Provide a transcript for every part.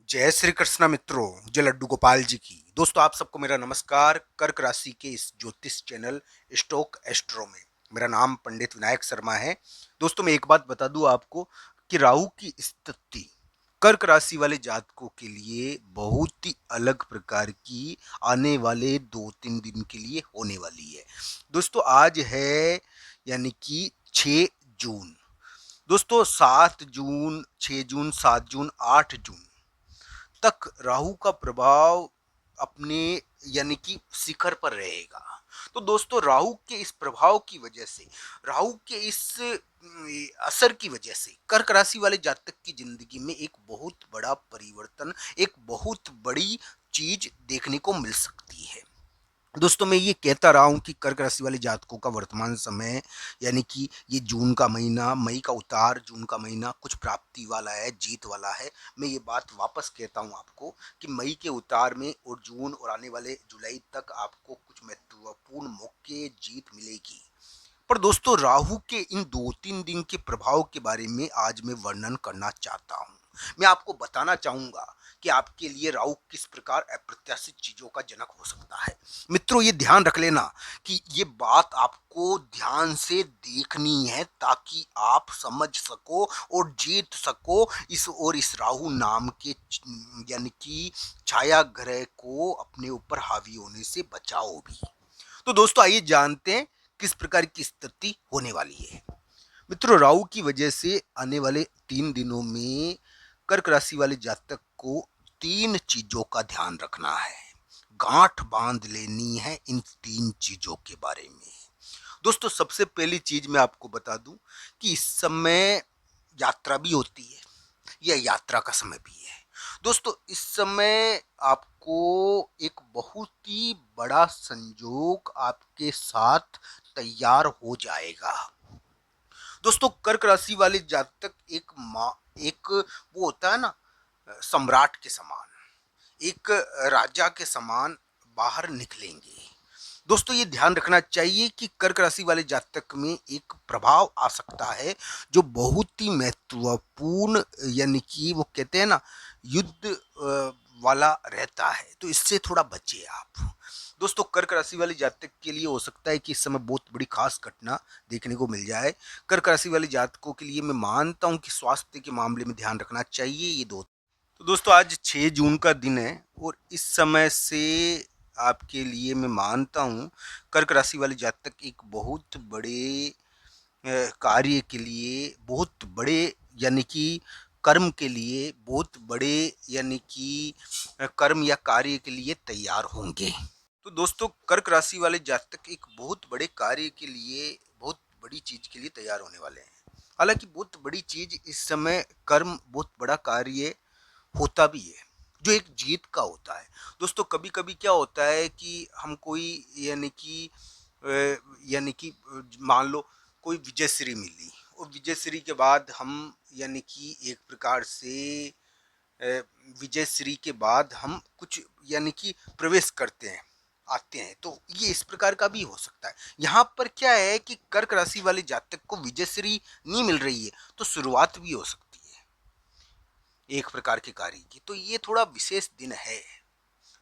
जय श्री कृष्णा मित्रों, जय लड्डू गोपाल जी की। दोस्तों आप सबको मेरा नमस्कार। कर्क राशि के इस ज्योतिष चैनल स्टोक एस्ट्रो में मेरा नाम पंडित विनायक शर्मा है। दोस्तों मैं एक बात बता दूं आपको कि राहु की स्थिति कर्क राशि वाले जातकों के लिए बहुत ही अलग प्रकार की आने वाले 2-3 दिन के लिए होने वाली है। दोस्तों आज है यानी कि 6 जून। दोस्तों 7 जून, 6 जून, 7 जून, 8 जून तक राहु का प्रभाव अपने यानी कि शिखर पर रहेगा। तो दोस्तों राहु के इस प्रभाव की वजह से, राहु के इस असर की वजह से कर्क राशि वाले जातक की जिंदगी में एक बहुत बड़ा परिवर्तन, एक बहुत बड़ी चीज देखने को मिल सकती है। दोस्तों मैं ये कहता रहा हूँ कि कर्क राशि वाले जातकों का वर्तमान समय यानी कि ये जून का महीना, मई का उतार, जून का महीना कुछ प्राप्ति वाला है, जीत वाला है। मैं ये बात वापस कहता हूँ आपको कि मई के उतार में और जून और आने वाले जुलाई तक आपको कुछ महत्वपूर्ण मौके, जीत मिलेगी। पर दोस्तों राहु के इन 2-3 दिन के प्रभाव के बारे में आज मैं वर्णन करना चाहता हूँ। मैं आपको बताना चाहूंगा कि आपके लिए राहु किस प्रकार अप्रत्याशित चीजों का जनक हो सकता है। मित्रों ये ध्यान रख लेना कि ये बात आपको ध्यान से देखनी है ताकि आप समझ सको और जीत सको इस राहु नाम के यानी कि छाया ग्रह को अपने ऊपर हावी होने से बचाओ भी। तो दोस्तों आइए जानते हैं किस प्रकार की स्थिति होने वाली है। मित्रों राहु की वजह से आने वाले 3 दिनों में कर्क राशि वाले जातक को 3 चीजों का ध्यान रखना है, गांठ बांध लेनी है इन 3 चीजों के बारे में। दोस्तों सबसे पहली चीज मैं आपको बता दूं कि इस समय यात्रा भी होती है, यह यात्रा का समय भी है। दोस्तों इस समय आपको एक बहुत ही बड़ा संयोग आपके साथ तैयार हो जाएगा। दोस्तों कर्क राशि वाले जातक एक वो होता है ना, सम्राट के समान, एक राजा के समान बाहर निकलेंगे। दोस्तों ये ध्यान रखना चाहिए कि कर्क राशि वाले जातक में एक प्रभाव आ सकता है जो बहुत ही महत्वपूर्ण यानी कि वो कहते हैं ना युद्ध वाला रहता है, तो इससे थोड़ा बचिए आप। दोस्तों कर्क राशि वाले जातक के लिए हो सकता है कि इस समय बहुत बड़ी खास घटना देखने को मिल जाए। कर्क राशि वाले जातकों के लिए मैं मानता हूं कि स्वास्थ्य के मामले में ध्यान रखना चाहिए ये दो। तो दोस्तों आज 6 जून का दिन है और इस समय से आपके लिए मैं मानता हूँ कर्क राशि वाले जातक एक बहुत बड़े कार्य के लिए, बहुत बड़े यानी कि कर्म के लिए, बहुत बड़े यानी कि कर्म या कार्य के लिए तैयार होंगे। तो दोस्तों कर्क राशि वाले जातक एक बहुत बड़े कार्य के लिए, बहुत बड़ी चीज के लिए तैयार होने वाले हैं। हालांकि बहुत बड़ी चीज इस समय कर्म, बहुत बड़ा कार्य होता भी है जो एक जीत का होता है। दोस्तों कभी कभी क्या होता है कि हम कोई यानी कि यानी कि मान लो कोई विजयश्री मिली और विजयश्री के बाद हम यानी कि एक प्रकार से विजयश्री के बाद हम कुछ यानी कि प्रवेश करते हैं, आते हैं, तो ये इस प्रकार का भी हो सकता है। यहाँ पर क्या है कि कर्क राशि वाले जातक को विजयश्री नहीं मिल रही है तो शुरुआत भी हो सकती है एक प्रकार के कार्य की, तो ये थोड़ा विशेष दिन है।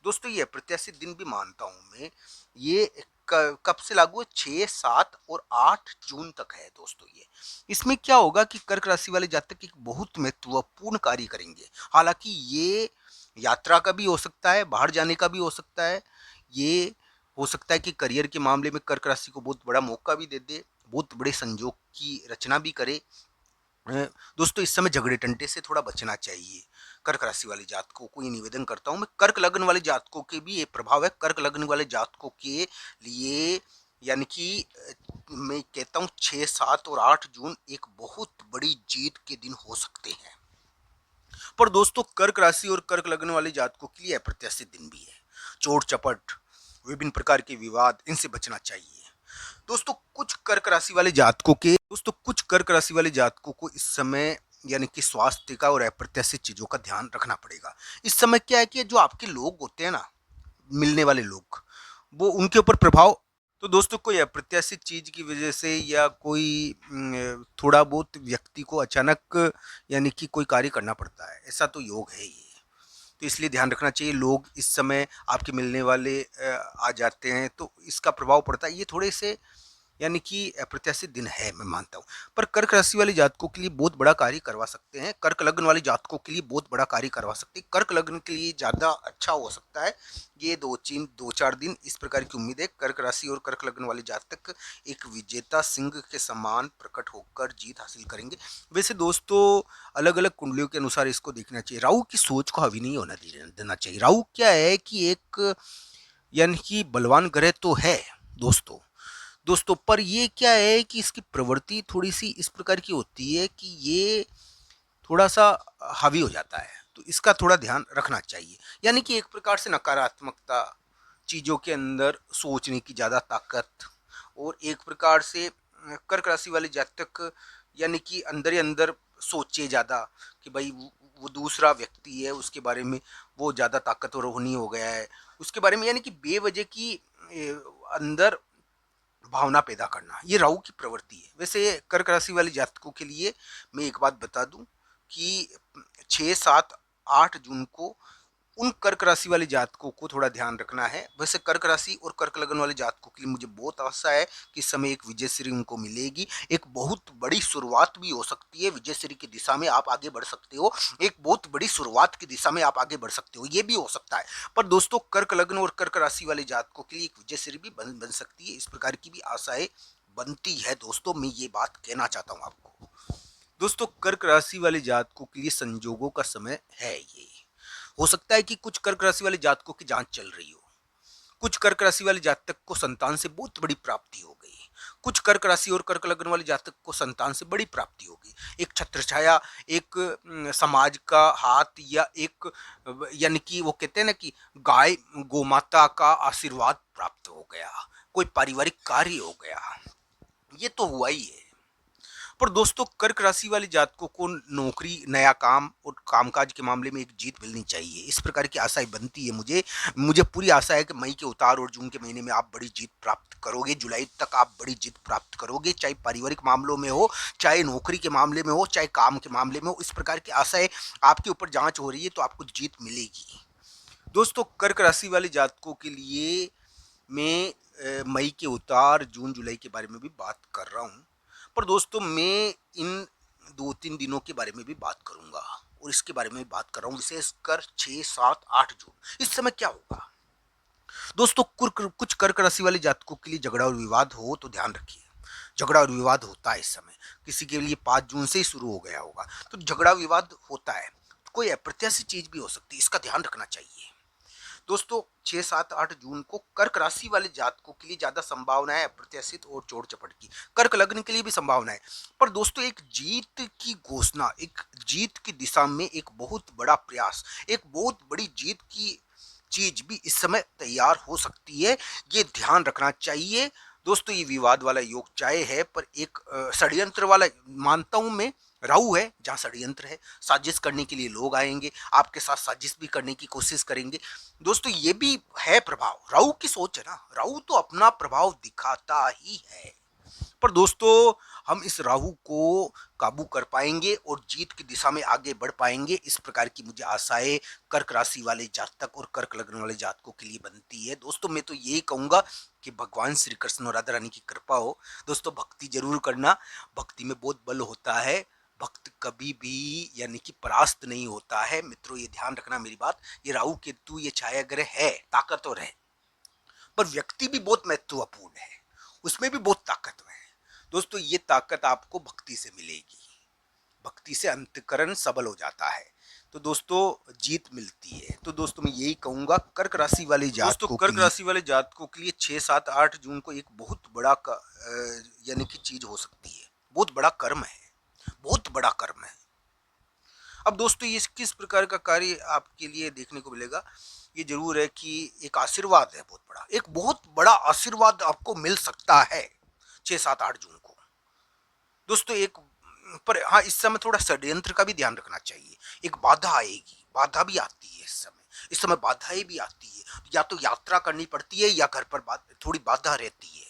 दोस्तों ये अप्रत्याशित दिन भी मानता हूं मैं, ये कब से लागू है, 6, 7 और 8 जून तक है। दोस्तों ये इसमें क्या होगा कि कर्क राशि वाले जातक एक बहुत महत्वपूर्ण कार्य करेंगे। हालांकि ये यात्रा का भी हो सकता है, बाहर जाने का भी हो सकता है, ये हो सकता है कि करियर के मामले में कर्क राशि को बहुत बड़ा मौका भी दे दे, बहुत बड़े संयोग की रचना भी करे। दोस्तों इस समय झगड़े टंटे से थोड़ा बचना चाहिए। कर्क राशि वाले जातकों को ये निवेदन करता हूं मैं। कर्क लग्न वाले जातकों के भी ये प्रभाव है। कर्क लग्न वाले जातकों के लिए यानी कि मैं कहता हूं 6, 7 और 8 जून एक बहुत बड़ी जीत के दिन हो सकते हैं। पर दोस्तों कर्क राशि और कर्क लग्न वाले जातकों के लिए अप्रत्याशित दिन भी है। चोट चपट, विभिन्न प्रकार के विवाद, इनसे बचना चाहिए। कुछ कर्क राशि वाले जातकों को इस समय यानी कि स्वास्थ्य का और अप्रत्याशित चीजों का ध्यान रखना पड़ेगा। इस समय क्या है कि जो आपके लोग होते हैं ना, मिलने वाले लोग, वो उनके ऊपर प्रभाव। तो दोस्तों कोई अप्रत्याशित चीज की वजह से या कोई थोड़ा बहुत व्यक्ति को अचानक यानी कि कोई कार्य करना पड़ता है, ऐसा तो योग है ही। तो इसलिए ध्यान रखना चाहिए। लोग इस समय आपके मिलने वाले आ जाते हैं, तो इसका प्रभाव पड़ता है। ये थोड़े से यानी कि अप्रत्याशित दिन है, मैं मानता हूँ। पर कर्क राशि वाले जातकों के लिए बहुत बड़ा कार्य करवा सकते हैं। कर्क लग्न वाले जातकों के लिए बहुत बड़ा कार्य करवा सकते हैं। कर्क लग्न के लिए ज़्यादा अच्छा हो सकता है ये 2-4 दिन। इस प्रकार की उम्मीद है। कर्क राशि और कर्क लग्न वाले जातक एक विजेता सिंह के समान प्रकट होकर जीत हासिल करेंगे। वैसे दोस्तों, अलग अलग कुंडलियों के अनुसार इसको देखना चाहिए। राहु की सोच को हावी नहीं होना देना चाहिए। राहु क्या है कि एक यानी कि बलवान ग्रह तो है दोस्तों। पर ये क्या है कि इसकी प्रवृत्ति थोड़ी सी इस प्रकार की होती है कि ये थोड़ा सा हावी हो जाता है, तो इसका थोड़ा ध्यान रखना चाहिए। यानी कि एक प्रकार से नकारात्मकता, चीज़ों के अंदर सोचने की ज़्यादा ताकत, और एक प्रकार से कर्क राशि वाले जातक यानी कि अंदर ही अंदर सोचे ज़्यादा कि भाई वो दूसरा व्यक्ति है, उसके बारे में वो ज़्यादा ताकतवर नहीं हो गया है, उसके बारे में यानी कि बेवजह की अंदर भावना पैदा करना, ये राहु की प्रवृत्ति है। वैसे कर्क राशि वाले जातकों के लिए मैं एक बात बता दूं कि 6, 7, 8 जून को उन कर्क राशि वाले जातकों को थोड़ा ध्यान रखना है। वैसे कर्क राशि और कर्क लगन वाले जातकों के लिए मुझे बहुत आशा है कि इस समय एक विजय श्री उनको मिलेगी। एक बहुत बड़ी शुरुआत भी हो सकती है, विजय श्री की दिशा में आप आगे बढ़ सकते हो। एक बहुत बड़ी शुरुआत की दिशा में आप आगे बढ़ सकते हो, ये भी हो सकता है। पर दोस्तों, कर्क लग्न और कर्क राशि वाले जातकों के लिए एक विजय श्री भी बन सकती है। इस प्रकार की भी आशाएं बनती है दोस्तों, मैं ये बात कहना चाहता हूँ आपको। दोस्तों, कर्क राशि वाले जातकों के लिए संजोगों का समय है ये। हो सकता है कि कुछ कर्क राशि वाले जातकों की जांच चल रही हो। कुछ कर्क राशि वाले जातक को संतान से बहुत बड़ी प्राप्ति हो गई। कुछ कर्क राशि और कर्क लग्न वाले जातक को संतान से बड़ी प्राप्ति होगी। एक छत्रछाया, एक समाज का हाथ, या एक यानी कि वो कहते हैं ना कि गाय गोमाता का आशीर्वाद प्राप्त हो गया, कोई पारिवारिक कार्य हो गया, ये तो हुआ ही है। पर दोस्तों, कर्क राशि वाले जातकों को नौकरी, नया काम और कामकाज के मामले में एक जीत मिलनी चाहिए। इस प्रकार की आशाएं बनती है मुझे पूरी आशा है कि मई के उतार और जून के महीने में आप बड़ी जीत प्राप्त करोगे। जुलाई तक आप बड़ी जीत प्राप्त करोगे, चाहे पारिवारिक मामलों में हो, चाहे नौकरी के मामले में हो, चाहे काम के मामले में हो। इस प्रकार की आशाएं आपके ऊपर जांच हो रही है, तो आपको जीत मिलेगी। दोस्तों, कर्क राशि वाले जातकों के लिए मैं मई के उतार, जून जुलाई के बारे में भी बात कर रहा हूँ। पर दोस्तों, मैं इन 2-3 दिनों के बारे में भी बात करूंगा, और इसके बारे में बात कर रहा हूँ विशेषकर 6, 7, 8 जून। इस समय क्या होगा दोस्तों? कुछ कर्क राशि वाले जातकों के लिए झगड़ा और विवाद हो तो ध्यान रखिए। झगड़ा और विवाद होता है इस समय, किसी के लिए 5 जून से ही शुरू हो गया होगा, तो झगड़ा विवाद होता है। कोई अप्रत्याशित चीज भी हो सकती है, इसका ध्यान रखना चाहिए। दोस्तों, 6, 7, 8 जून को कर्क राशि वाले जातकों के लिए ज्यादा संभावना है अप्रत्याशित और चोट चपट की। कर्क लग्न के लिए भी संभावना है। पर दोस्तों, एक जीत की घोषणा, एक जीत की दिशा में एक बहुत बड़ा प्रयास, एक बहुत बड़ी जीत की चीज भी इस समय तैयार हो सकती है, ये ध्यान रखना चाहिए। दोस्तों, ये विवाद वाला योग चाहे है, पर एक षड्यंत्र वाला मानता हूं मैं। राहु है जहां षड्यंत्र है, साजिश करने के लिए लोग आएंगे, आपके साथ साजिश भी करने की कोशिश करेंगे। दोस्तों, ये भी है प्रभाव, राहु की सोच है ना, राहु तो अपना प्रभाव दिखाता ही है। पर दोस्तों, हम इस राहु को काबू कर पाएंगे और जीत की दिशा में आगे बढ़ पाएंगे, इस प्रकार की मुझे आशाएं कर्क राशि वाले जातक और कर्क लग्न वाले जातकों के लिए बनती है। दोस्तों, मैं तो यही कहूंगा कि भगवान श्री कृष्ण और राधा रानी की कृपा हो। दोस्तों, भक्ति जरूर करना, भक्ति में बहुत बल होता है। भक्त कभी भी यानी कि परास्त नहीं होता है। मित्रों, ये ध्यान रखना मेरी बात। ये राहु केतु, ये छाया ग्रह है, ताकतवर है, पर व्यक्ति भी बहुत महत्वपूर्ण है, उसमें भी बहुत ताकतवर है। दोस्तों, ये ताकत आपको भक्ति से मिलेगी। भक्ति से अंतःकरण सबल हो जाता है, तो दोस्तों जीत मिलती है। तो दोस्तों, मैं यही कहूंगा कर्क राशि वाले जातकों कर्क राशि वाले जातकों के लिए 6, 7, 8 जून को एक बहुत बड़ा यानी कि चीज हो सकती है, बहुत बड़ा कर्म है, बहुत बड़ा कर्म है। अब दोस्तों, ये किस प्रकार का कार्य आपके लिए देखने को मिलेगा? ये जरूर है कि एक आशीर्वाद है बहुत बड़ा, एक बहुत बड़ा आशीर्वाद आपको मिल सकता है 6, 7, 8 जून को। दोस्तों, एक पर हाँ, इस समय थोड़ा षड्यंत्र का भी ध्यान रखना चाहिए। एक बाधा आएगी, बाधा भी आती है इस समय बाधाएं भी आती है। या तो यात्रा करनी पड़ती है, या घर पर थोड़ी बाधा रहती है,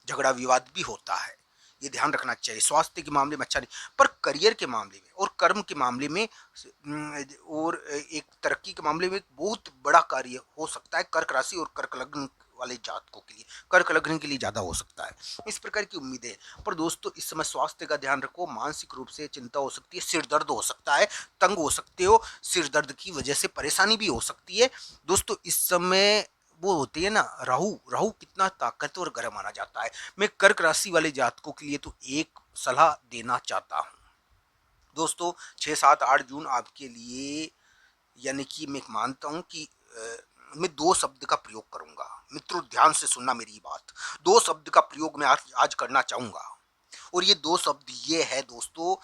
झगड़ा विवाद भी होता है। ये ध्यान रखना चाहिए। स्वास्थ्य के मामले में अच्छा नहीं, पर करियर के मामले में और कर्म के मामले में और एक तरक्की के मामले में बहुत बड़ा कार्य हो सकता है कर्क राशि और कर्क लग्न वाले जातकों के लिए। कर्क लग्न के लिए ज़्यादा हो सकता है, इस प्रकार की उम्मीदें। पर दोस्तों इस समय स्वास्थ्य का ध्यान रखो, मानसिक रूप से चिंता हो सकती है, सिर दर्द हो सकता है, तंग हो सकते हो, सिर दर्द की वजह से परेशानी भी हो सकती है। दोस्तों इस समय वो होती है ना राहु, राहु कितना ताकतवर ग्रह माना जाता है। मैं कर्क राशि वाले जातकों के लिए तो एक सलाह देना चाहता हूँ दोस्तों, 6, 7, 8 जून आपके लिए, यानी कि मैं मानता हूं कि मैं दो शब्द का प्रयोग करूंगा। मित्रों ध्यान से सुनना मेरी बात। दो शब्द का प्रयोग मैं आज करना चाहूंगा, और ये दो शब्द ये है दोस्तों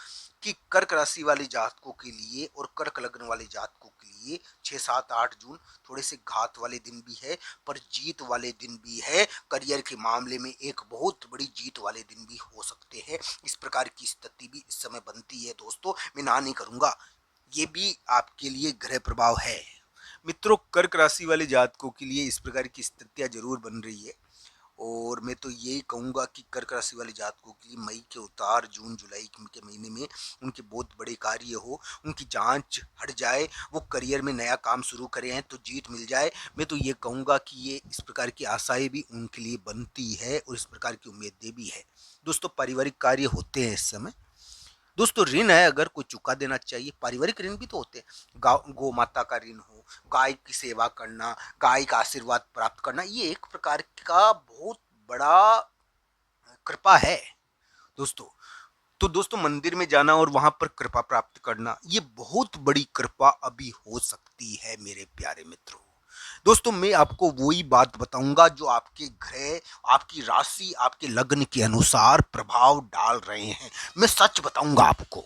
कि कर्क राशि वाले जातकों के लिए और कर्क लग्न वाले जातकों के लिए 6, 7, 8 जून थोड़े से घात वाले दिन भी है, पर जीत वाले दिन भी है। करियर के मामले में एक बहुत बड़ी जीत वाले दिन भी हो सकते हैं। इस प्रकार की स्थिति भी इस समय बनती है दोस्तों, मैं ना नहीं करूंगा, ये भी आपके लिए ग्रह प्रभाव है। मित्रों कर्क राशि वाले जातकों के लिए इस प्रकार की स्थितियां जरूर बन रही है, और मैं तो यही कहूँगा कि कर्क राशि वाले जातकों के लिए मई के उतार, जून जुलाई के महीने में उनके बहुत बड़े कार्य हो, उनकी जांच हट जाए, वो करियर में नया काम शुरू करे हैं तो जीत मिल जाए। मैं तो ये कहूँगा कि ये इस प्रकार की आशाएं भी उनके लिए बनती है और इस प्रकार की उम्मीदें भी है। दोस्तों पारिवारिक कार्य होते हैं इस समय। दोस्तों ऋण है अगर कोई चुका देना चाहिए, पारिवारिक ऋण भी तो होते हैं। गौ माता का ऋण हो, गाय की सेवा करना, गाय का आशीर्वाद प्राप्त करना, ये एक प्रकार का बहुत बड़ा कृपा है दोस्तों। तो दोस्तों मंदिर में जाना और वहां पर कृपा प्राप्त करना, ये बहुत बड़ी कृपा अभी हो सकती है मेरे प्यारे मित्रों। दोस्तों मैं आपको वही बात बताऊंगा जो आपके ग्रह, आपकी राशि, आपके लग्न के अनुसार प्रभाव डाल रहे हैं, मैं सच बताऊंगा आपको।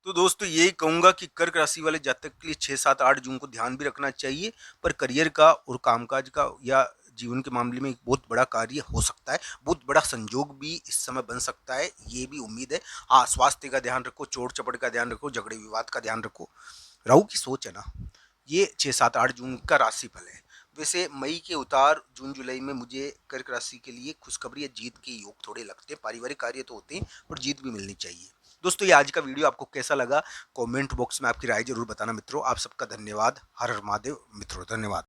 तो दोस्तों यही कहूंगा कि कर्क राशि वाले जातक के लिए 6, 7, 8 जून को ध्यान भी रखना चाहिए, पर करियर का और कामकाज का या जीवन के मामले में एक बहुत बड़ा कार्य हो सकता है, बहुत बड़ा संजोग भी इस समय बन सकता है, ये भी उम्मीद है। हाँ स्वास्थ्य का ध्यान रखो, चोट चपड़ का ध्यान रखो, झगड़े विवाद का ध्यान रखो। राहु की सोच है ना, ये 6, 7, 8 जून का राशिफल है। वैसे मई के उतार, जून जुलाई में मुझे कर्क राशि के लिए खुशखबरी या जीत के योग थोड़े लगते हैं। पारिवारिक कार्य तो होते हैं पर जीत भी मिलनी चाहिए। दोस्तों ये आज का वीडियो आपको कैसा लगा, कमेंट बॉक्स में आपकी राय जरूर बताना मित्रों। आप सबका धन्यवाद। हर हर महादेव मित्रों, धन्यवाद।